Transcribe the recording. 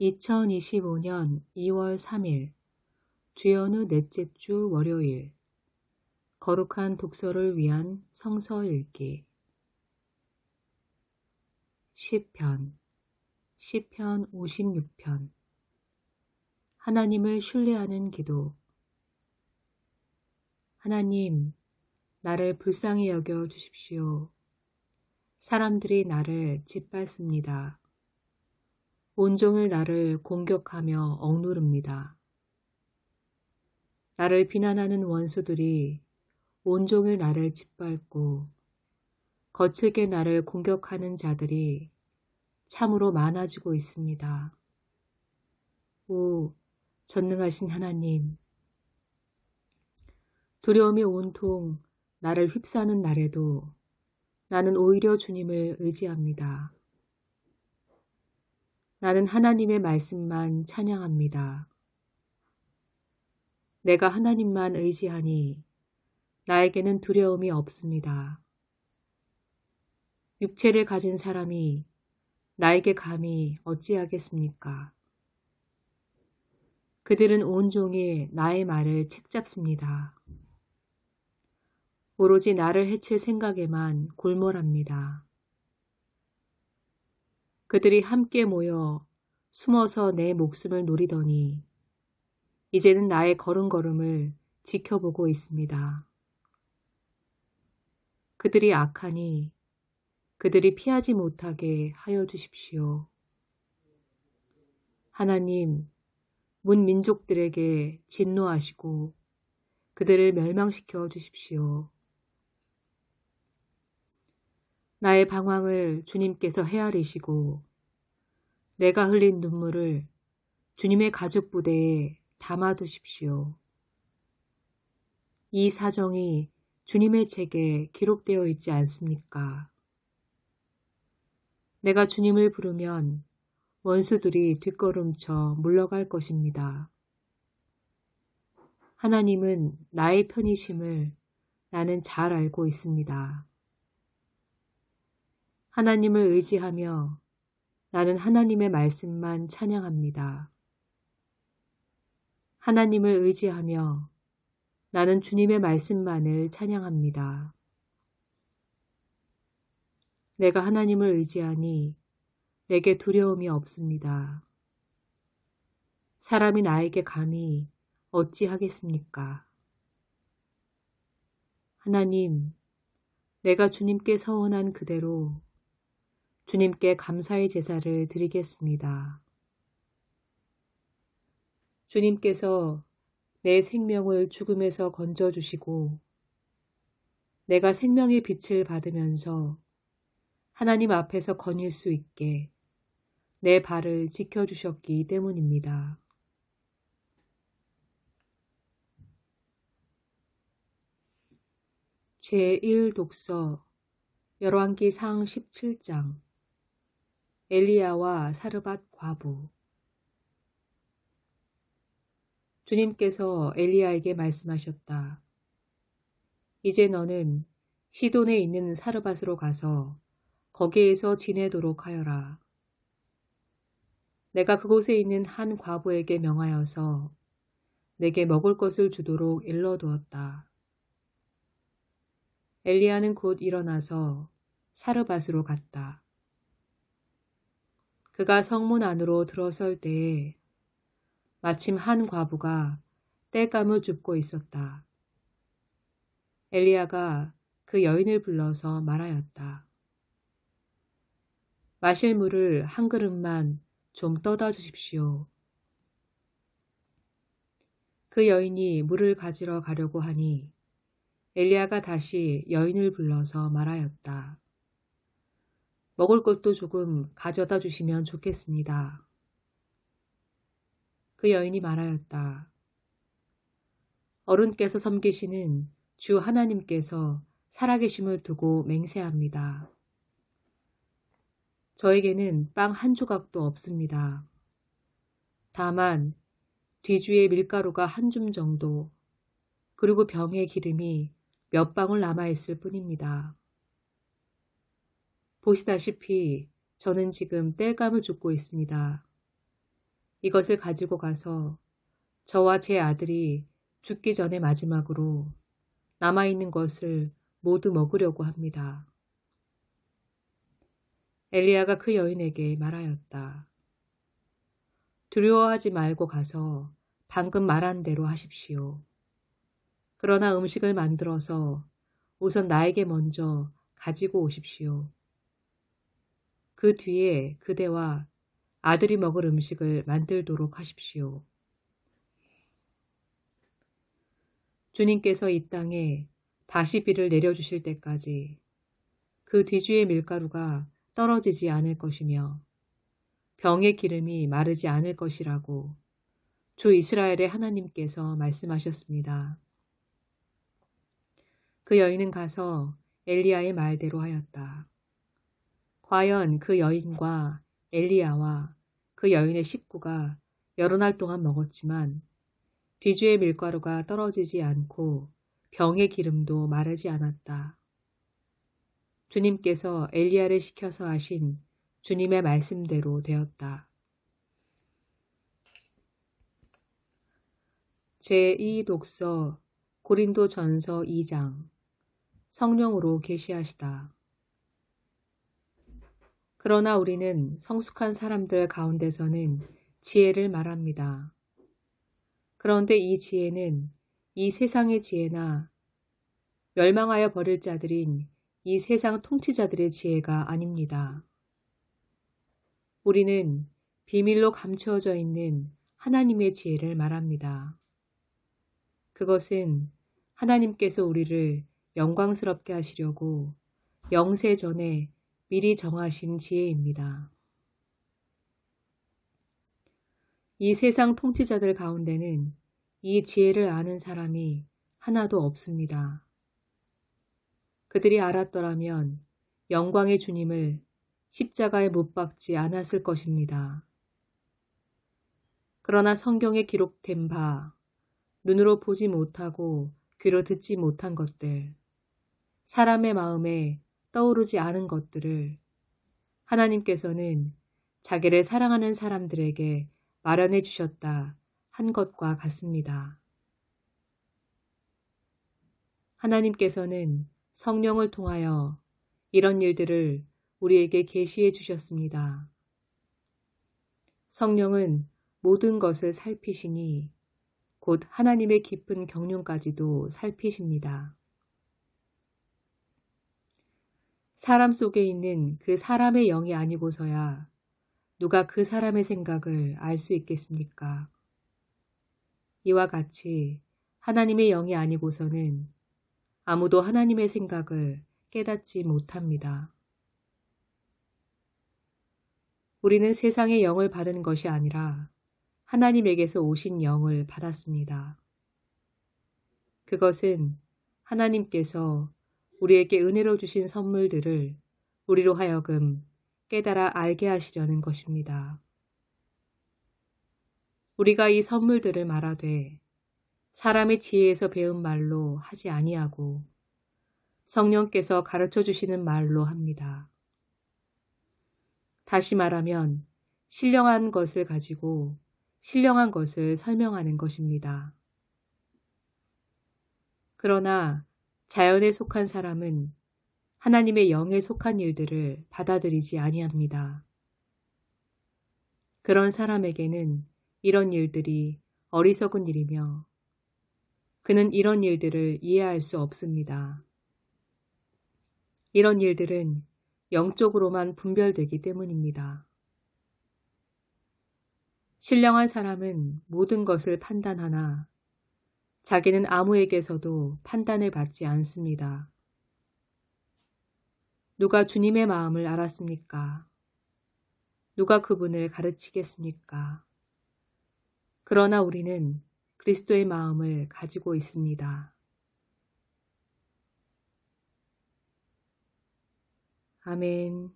2025년 2월 3일 주연의 넷째 주 월요일 거룩한 독서를 위한 성서 읽기 시편 56편 하나님을 신뢰하는 기도. 하나님, 나를 불쌍히 여겨 주십시오. 사람들이 나를 짓밟습니다. 온종일 나를 공격하며 억누릅니다. 나를 비난하는 원수들이 온종일 나를 짓밟고 거칠게 나를 공격하는 자들이 참으로 많아지고 있습니다. 오, 전능하신 하나님, 두려움이 온통 나를 휩싸는 날에도 나는 오히려 주님을 의지합니다. 나는 하나님의 말씀만 찬양합니다. 내가 하나님만 의지하니 나에게는 두려움이 없습니다. 육체를 가진 사람이 나에게 감히 어찌하겠습니까? 그들은 온종일 나의 말을 책잡습니다. 오로지 나를 해칠 생각에만 골몰합니다. 그들이 함께 모여 숨어서 내 목숨을 노리더니 이제는 나의 걸음걸음을 지켜보고 있습니다. 그들이 악하니 그들이 피하지 못하게 하여 주십시오. 하나님, 문 민족들에게 진노하시고 그들을 멸망시켜 주십시오. 나의 방황을 주님께서 헤아리시고 내가 흘린 눈물을 주님의 가죽 부대에 담아두십시오. 이 사정이 주님의 책에 기록되어 있지 않습니까? 내가 주님을 부르면 원수들이 뒷걸음쳐 물러갈 것입니다. 하나님은 나의 편이심을 나는 잘 알고 있습니다. 하나님을 의지하며 나는 하나님의 말씀만 찬양합니다. 하나님을 의지하며 나는 주님의 말씀만을 찬양합니다. 내가 하나님을 의지하니 내게 두려움이 없습니다. 사람이 나에게 감히 어찌하겠습니까? 하나님, 내가 주님께 서원한 그대로 주님께 감사의 제사를 드리겠습니다. 주님께서 내 생명을 죽음에서 건져주시고 내가 생명의 빛을 받으면서 하나님 앞에서 거닐 수 있게 내 발을 지켜주셨기 때문입니다. 제1독서 열왕기상 17장 엘리야와 사르밧 과부. 주님께서 엘리야에게 말씀하셨다. 이제 너는 시돈에 있는 사르밧으로 가서 거기에서 지내도록 하여라. 내가 그곳에 있는 한 과부에게 명하여서 내게 먹을 것을 주도록 일러두었다. 엘리야는 곧 일어나서 사르밧으로 갔다. 그가 성문 안으로 들어설 때에 마침 한 과부가 땔감을 줍고 있었다. 엘리야가 그 여인을 불러서 말하였다. 마실 물을 한 그릇만 좀 떠다 주십시오. 그 여인이 물을 가지러 가려고 하니 엘리야가 다시 여인을 불러서 말하였다. 먹을 것도 조금 가져다 주시면 좋겠습니다. 그 여인이 말하였다. 어른께서 섬기시는 주 하나님께서 살아계심을 두고 맹세합니다. 저에게는 빵 한 조각도 없습니다. 다만 뒤주에 밀가루가 한 줌 정도, 그리고 병에 기름이 몇 방울 남아있을 뿐입니다. 보시다시피 저는 지금 땔감을 줍고 있습니다. 이것을 가지고 가서 저와 제 아들이 죽기 전에 마지막으로 남아있는 것을 모두 먹으려고 합니다. 엘리야가 그 여인에게 말하였다. 두려워하지 말고 가서 방금 말한 대로 하십시오. 그러나 음식을 만들어서 우선 나에게 먼저 가지고 오십시오. 그 뒤에 그대와 아들이 먹을 음식을 만들도록 하십시오. 주님께서 이 땅에 다시 비를 내려주실 때까지 그 뒤주의 밀가루가 떨어지지 않을 것이며 병의 기름이 마르지 않을 것이라고 주 이스라엘의 하나님께서 말씀하셨습니다. 그 여인은 가서 엘리야의 말대로 하였다. 과연 그 여인과 엘리야와 그 여인의 식구가 여러 날 동안 먹었지만 뒤주의 밀가루가 떨어지지 않고 병의 기름도 마르지 않았다. 주님께서 엘리야를 시켜서 하신 주님의 말씀대로 되었다. 제2독서 고린도전서 2장 성령으로 계시하시다. 그러나 우리는 성숙한 사람들 가운데서는 지혜를 말합니다. 그런데 이 지혜는 이 세상의 지혜나 멸망하여 버릴 자들인 이 세상 통치자들의 지혜가 아닙니다. 우리는 비밀로 감추어져 있는 하나님의 지혜를 말합니다. 그것은 하나님께서 우리를 영광스럽게 하시려고 영세 전에 미리 정하신 지혜입니다. 이 세상 통치자들 가운데는 이 지혜를 아는 사람이 하나도 없습니다. 그들이 알았더라면 영광의 주님을 십자가에 못 박지 않았을 것입니다. 그러나 성경에 기록된 바, 눈으로 보지 못하고 귀로 듣지 못한 것들, 사람의 마음에 떠오르지 않은 것들을 하나님께서는 자기를 사랑하는 사람들에게 마련해 주셨다 한 것과 같습니다. 하나님께서는 성령을 통하여 이런 일들을 우리에게 계시해 주셨습니다. 성령은 모든 것을 살피시니 곧 하나님의 깊은 경륜까지도 살피십니다. 사람 속에 있는 그 사람의 영이 아니고서야 누가 그 사람의 생각을 알 수 있겠습니까? 이와 같이 하나님의 영이 아니고서는 아무도 하나님의 생각을 깨닫지 못합니다. 우리는 세상의 영을 받은 것이 아니라 하나님에게서 오신 영을 받았습니다. 그것은 하나님께서 우리에게 은혜로 주신 선물들을 우리로 하여금 깨달아 알게 하시려는 것입니다. 우리가 이 선물들을 말하되 사람의 지혜에서 배운 말로 하지 아니하고 성령께서 가르쳐 주시는 말로 합니다. 다시 말하면 신령한 것을 가지고 신령한 것을 설명하는 것입니다. 그러나 자연에 속한 사람은 하나님의 영에 속한 일들을 받아들이지 아니합니다. 그런 사람에게는 이런 일들이 어리석은 일이며 그는 이런 일들을 이해할 수 없습니다. 이런 일들은 영적으로만 분별되기 때문입니다. 신령한 사람은 모든 것을 판단하나 자기는 아무에게서도 판단을 받지 않습니다. 누가 주님의 마음을 알았습니까? 누가 그분을 가르치겠습니까? 그러나 우리는 그리스도의 마음을 가지고 있습니다. 아멘.